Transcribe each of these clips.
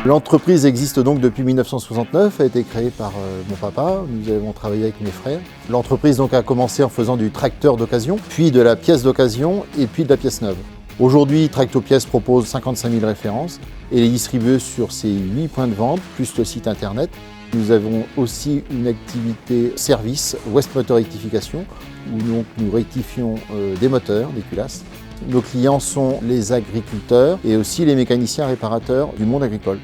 L'entreprise existe donc depuis 1969, a été créée par mon papa, nous avons travaillé avec mes frères. L'entreprise donc a commencé en faisant du tracteur d'occasion, puis de la pièce d'occasion et puis de la pièce neuve. Aujourd'hui, Tractopièce propose 55 000 références et est distribué sur ses 8 points de vente, plus le site internet. Nous avons aussi une activité service, West Motor Rectification, où donc nous rectifions des moteurs, des culasses. Nos clients sont les agriculteurs et aussi les mécaniciens réparateurs du monde agricole.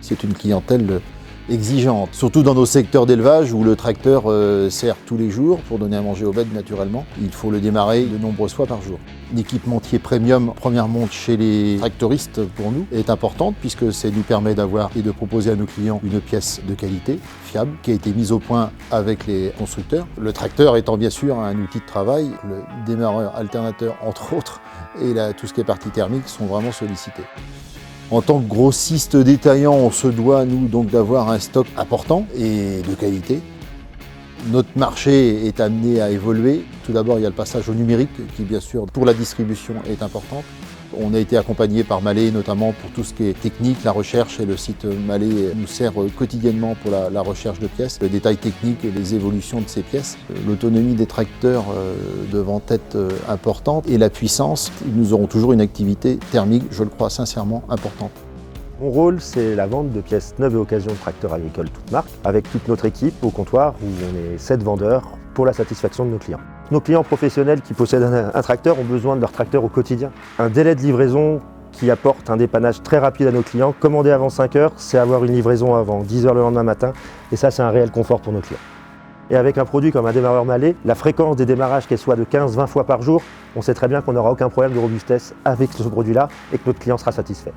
C'est une clientèle exigeante, surtout dans nos secteurs d'élevage où le tracteur sert tous les jours pour donner à manger aux bêtes naturellement. Il faut le démarrer de nombreuses fois par jour. L'équipementier premium première monte chez les tractoristes pour nous est importante puisque ça nous permet d'avoir et de proposer à nos clients une pièce de qualité, fiable, qui a été mise au point avec les constructeurs. Le tracteur étant bien sûr un outil de travail, le démarreur alternateur entre autres et tout ce qui est partie thermique sont vraiment sollicités. En tant que grossiste détaillant, on se doit, nous, donc d'avoir un stock important et de qualité. Notre marché est amené à évoluer. Tout d'abord, il y a le passage au numérique qui, bien sûr, pour la distribution est importante. On a été accompagné par Mallet, notamment pour tout ce qui est technique, la recherche, et le site Mallet nous sert quotidiennement pour la recherche de pièces, le détail technique et les évolutions de ces pièces. L'autonomie des tracteurs devant être importante et la puissance, nous aurons toujours une activité thermique, je le crois sincèrement, importante. Mon rôle, c'est la vente de pièces neuves et occasion de tracteurs agricoles toutes marques, avec toute notre équipe au comptoir où on est 7 vendeurs pour la satisfaction de nos clients. Nos clients professionnels qui possèdent un tracteur ont besoin de leur tracteur au quotidien. Un délai de livraison qui apporte un dépannage très rapide à nos clients. Commander avant 5 heures, c'est avoir une livraison avant 10 heures le lendemain matin, et ça, c'est un réel confort pour nos clients. Et avec un produit comme un démarreur Mallet, la fréquence des démarrages, qu'elle soit de 15-20 fois par jour, on sait très bien qu'on n'aura aucun problème de robustesse avec ce produit-là et que notre client sera satisfait.